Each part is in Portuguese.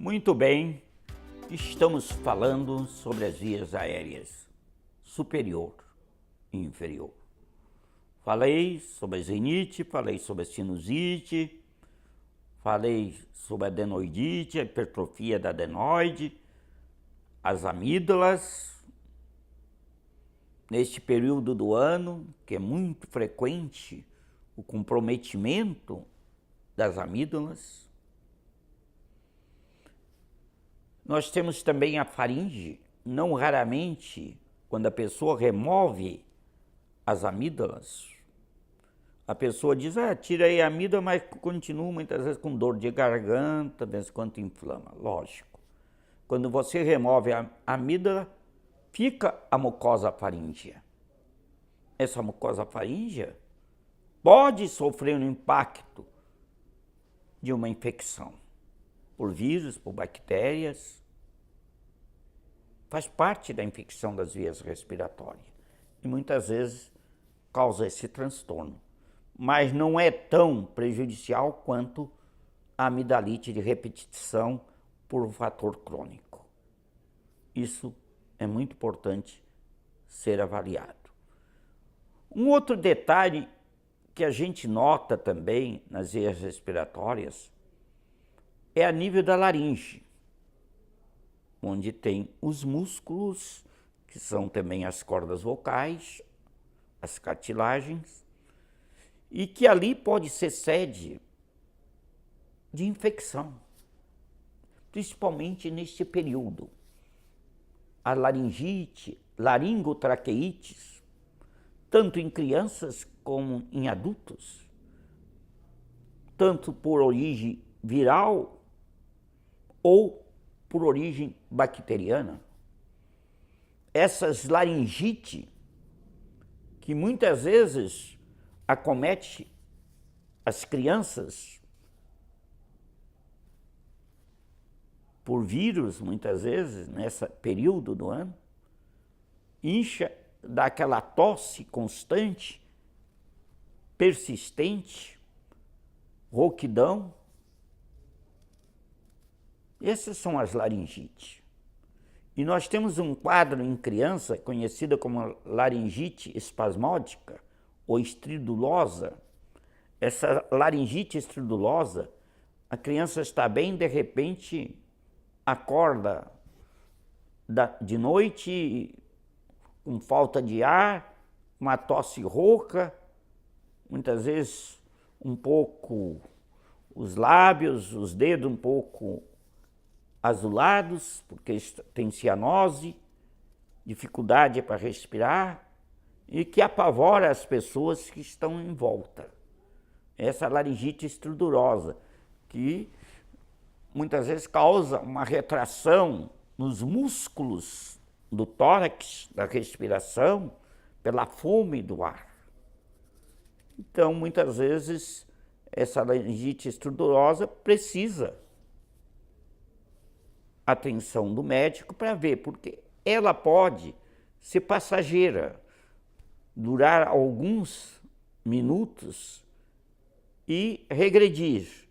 Muito bem, estamos falando sobre as vias aéreas superior e inferior. Falei sobre a rinite, falei sobre a sinusite, falei sobre a adenoidite, a hipertrofia da adenoide, as amígdalas. Neste período do ano, que é muito frequente o comprometimento das amígdalas. Nós temos também a faringe, não raramente, quando a pessoa remove as amígdalas, a pessoa diz, tirei a amígdala, mas continua muitas vezes com dor de garganta, de vez em quando inflama. Lógico, quando você remove a amígdala, fica a mucosa faríngea. Essa mucosa faríngea pode sofrer um impacto de uma infecção por vírus, por bactérias. Faz parte da infecção das vias respiratórias e muitas vezes causa esse transtorno. Mas não é tão prejudicial quanto a amidalite de repetição por um fator crônico. Isso é muito importante ser avaliado. Um outro detalhe que a gente nota também nas vias respiratórias é a nível da laringe, onde tem os músculos, que são também as cordas vocais, as cartilagens, e que ali pode ser sede de infecção, principalmente neste período. A laringite, laringotraqueites, tanto em crianças como em adultos, tanto por origem viral ou por origem bacteriana. Essas laringite, que muitas vezes acomete as crianças por vírus, muitas vezes, nesse período do ano, incha, dá aquela tosse constante, persistente, rouquidão. Essas são as laringites. E nós temos um quadro em criança conhecido como laringite espasmódica ou estridulosa. Essa laringite estridulosa, a criança está bem, de repente acorda de noite com falta de ar, uma tosse rouca, muitas vezes um pouco os lábios, os dedos um pouco azulados, porque tem cianose, dificuldade para respirar e que apavora as pessoas que estão em volta. Essa laringite estridulosa, que muitas vezes causa uma retração nos músculos do tórax, da respiração, pela fome do ar. Então, muitas vezes, essa laringite estridulosa precisa atenção do médico para ver, porque ela pode ser passageira, durar alguns minutos e regredir.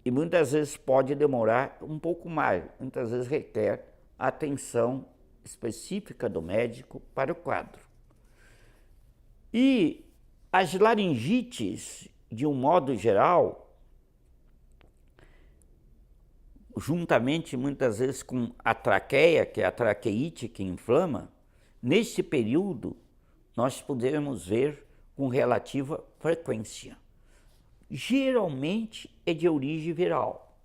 E muitas vezes pode demorar um pouco mais, muitas vezes requer atenção específica do médico para o quadro. E as laringites, de um modo geral, juntamente muitas vezes com a traqueia, que é a traqueite que inflama, neste período nós podemos ver com relativa frequência. Geralmente é de origem viral.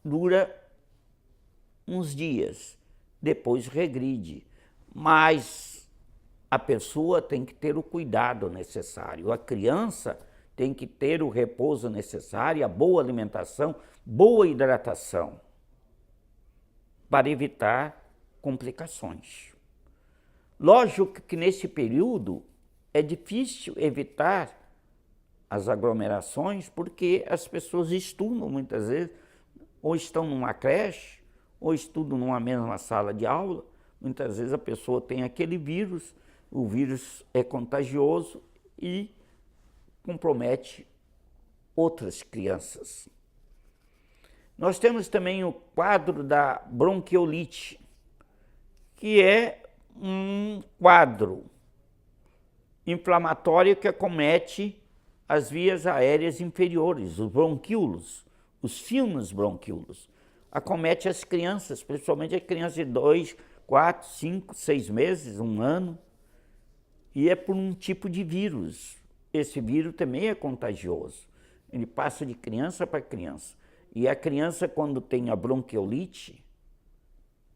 Dura uns dias, depois regride, mas a pessoa tem que ter o cuidado necessário, a criança tem que ter o repouso necessário, a boa alimentação, boa hidratação, para evitar complicações. Lógico que nesse período é difícil evitar as aglomerações, porque as pessoas estudam muitas vezes, ou estão numa creche, ou estudam numa mesma sala de aula. Muitas vezes a pessoa tem aquele vírus, o vírus é contagioso e compromete outras crianças. Nós temos também o quadro da bronquiolite, que é um quadro inflamatório que acomete as vias aéreas inferiores, os bronquíolos, os fios bronquíolos. Acomete as crianças, principalmente as crianças de 2, 4, 5, 6 meses, 1 ano, e é por um tipo de vírus. Esse vírus também é contagioso, ele passa de criança para criança. E a criança, quando tem a bronquiolite,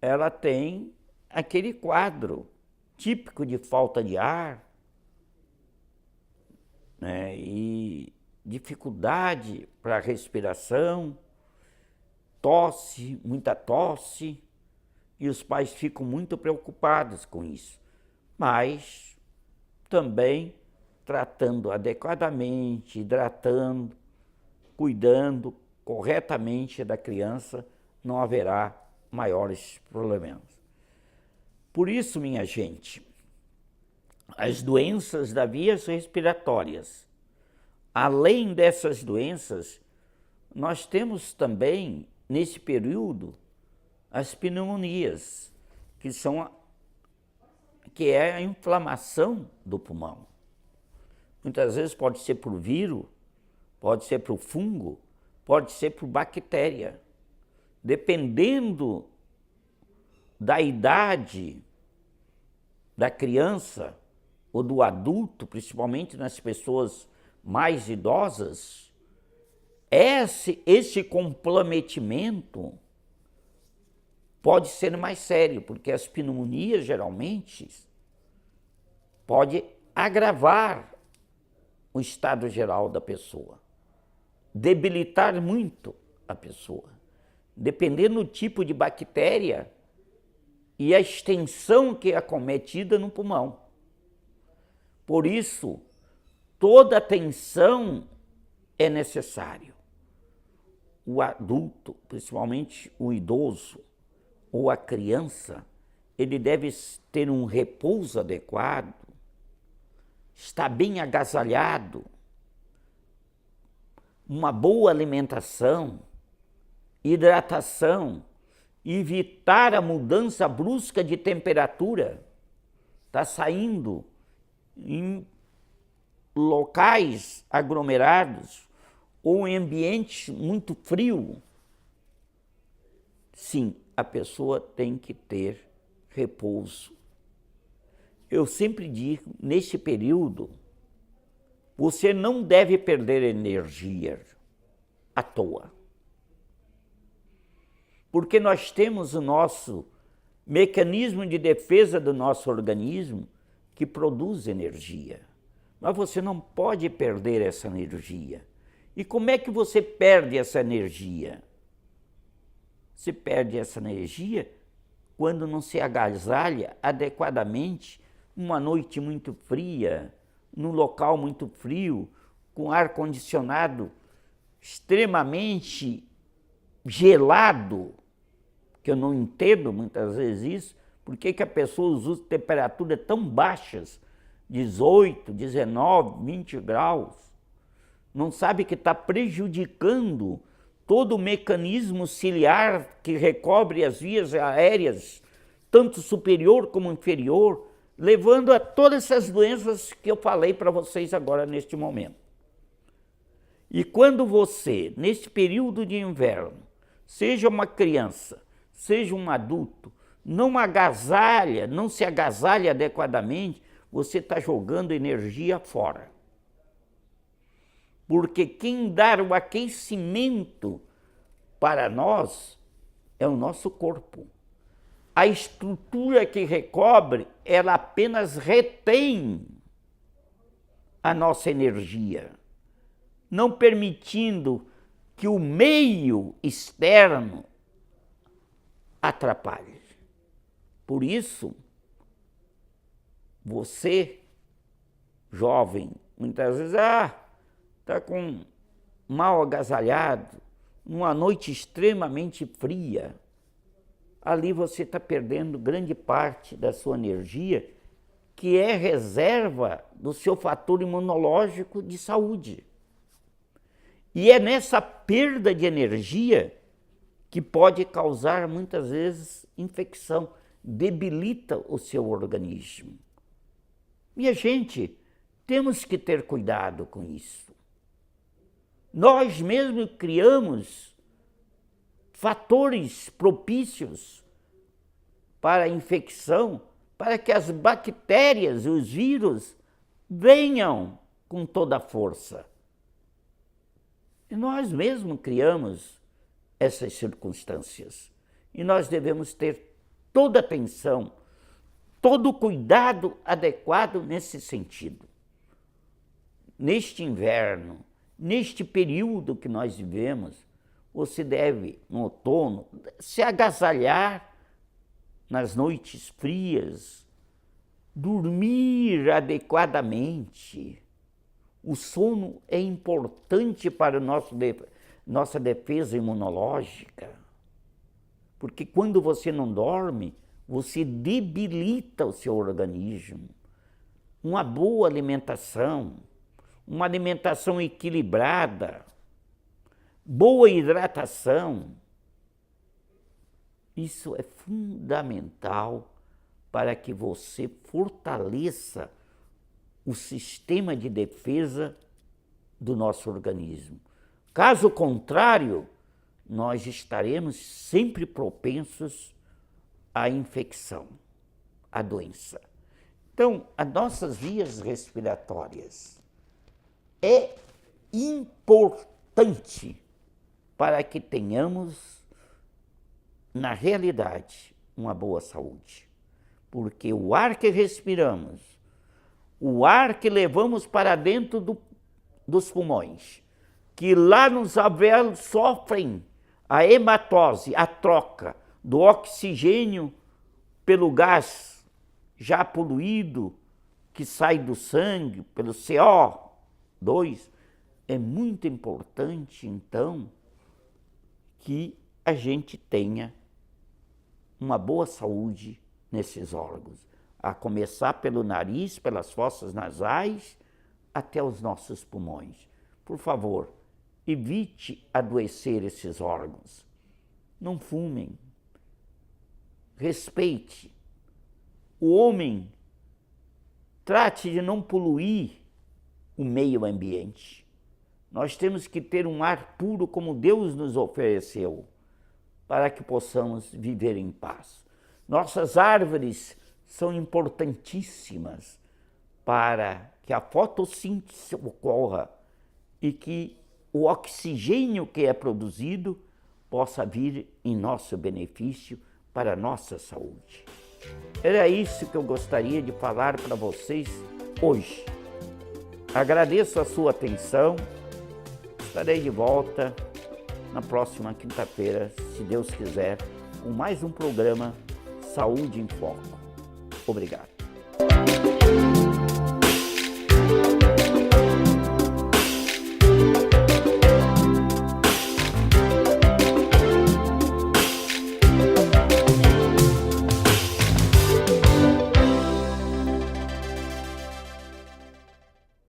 ela tem aquele quadro típico de falta de ar, né, e dificuldade para a respiração, tosse, muita tosse, e os pais ficam muito preocupados com isso. Mas também tratando adequadamente, hidratando, cuidando corretamente da criança, não haverá maiores problemas. Por isso, minha gente, as doenças das vias respiratórias, além dessas doenças, nós temos também, nesse período, as pneumonias, que é a inflamação do pulmão. Muitas vezes pode ser por vírus, pode ser por fungo, pode ser por bactéria. Dependendo da idade da criança ou do adulto, principalmente nas pessoas mais idosas, esse comprometimento pode ser mais sério, porque as pneumonias geralmente pode agravar o estado geral da pessoa, debilitar muito a pessoa, dependendo do tipo de bactéria e a extensão que é acometida no pulmão. Por isso, toda atenção é necessário. O adulto, principalmente o idoso ou a criança, ele deve ter um repouso adequado, estar bem agasalhado, uma boa alimentação, hidratação, evitar a mudança brusca de temperatura. Está saindo em locais aglomerados ou em ambiente muito frio. Sim, a pessoa tem que ter repouso. Eu sempre digo, neste período, você não deve perder energia à toa. Porque nós temos o nosso mecanismo de defesa do nosso organismo que produz energia. Mas você não pode perder essa energia. E como é que você perde essa energia? Você perde essa energia quando não se agasalha adequadamente numa noite muito fria, num local muito frio, com ar-condicionado extremamente gelado, que eu não entendo muitas vezes isso, por que a pessoa usa temperaturas tão baixas, 18, 19, 20 graus, não sabe que está prejudicando todo o mecanismo ciliar que recobre as vias aéreas, tanto superior como inferior, levando a todas essas doenças que eu falei para vocês agora neste momento. E quando você, neste período de inverno, seja uma criança, seja um adulto, não se agasalha adequadamente, você está jogando energia fora. Porque quem dá o aquecimento para nós é o nosso corpo. A estrutura que recobre, ela apenas retém a nossa energia, não permitindo que o meio externo atrapalhe. Por isso, você, jovem, muitas vezes, está mal agasalhado, numa noite extremamente fria, ali você está perdendo grande parte da sua energia, que é reserva do seu fator imunológico de saúde. E é nessa perda de energia que pode causar muitas vezes infecção, debilita o seu organismo. Minha gente, temos que ter cuidado com isso. Nós mesmos criamos fatores propícios para a infecção, para que as bactérias, os vírus, venham com toda a força. E nós mesmos criamos essas circunstâncias. E nós devemos ter toda a atenção, todo o cuidado adequado nesse sentido. Neste inverno, neste período que nós vivemos, você deve, no outono, se agasalhar nas noites frias, dormir adequadamente. O sono é importante para nossa defesa imunológica, porque quando você não dorme, você debilita o seu organismo. Uma boa alimentação, uma alimentação equilibrada, boa hidratação, isso é fundamental para que você fortaleça o sistema de defesa do nosso organismo. Caso contrário, nós estaremos sempre propensos à infecção, à doença. Então, as nossas vias respiratórias é importante para que tenhamos, na realidade, uma boa saúde. Porque o ar que respiramos, o ar que levamos para dentro dos pulmões, que lá nos alvéolos sofrem a hematose, a troca do oxigênio pelo gás já poluído que sai do sangue, pelo CO2, é muito importante, então, que a gente tenha uma boa saúde nesses órgãos, a começar pelo nariz, pelas fossas nasais, até os nossos pulmões. Por favor, evite adoecer esses órgãos. Não fumem. Respeite. O homem trate de não poluir o meio ambiente. Nós temos que ter um ar puro como Deus nos ofereceu, para que possamos viver em paz. Nossas árvores são importantíssimas para que a fotossíntese ocorra e que o oxigênio que é produzido possa vir em nosso benefício para a nossa saúde. Era isso que eu gostaria de falar para vocês hoje. Agradeço a sua atenção. Estarei de volta na próxima quinta-feira, se Deus quiser, com mais um programa Saúde em Foco. Obrigado.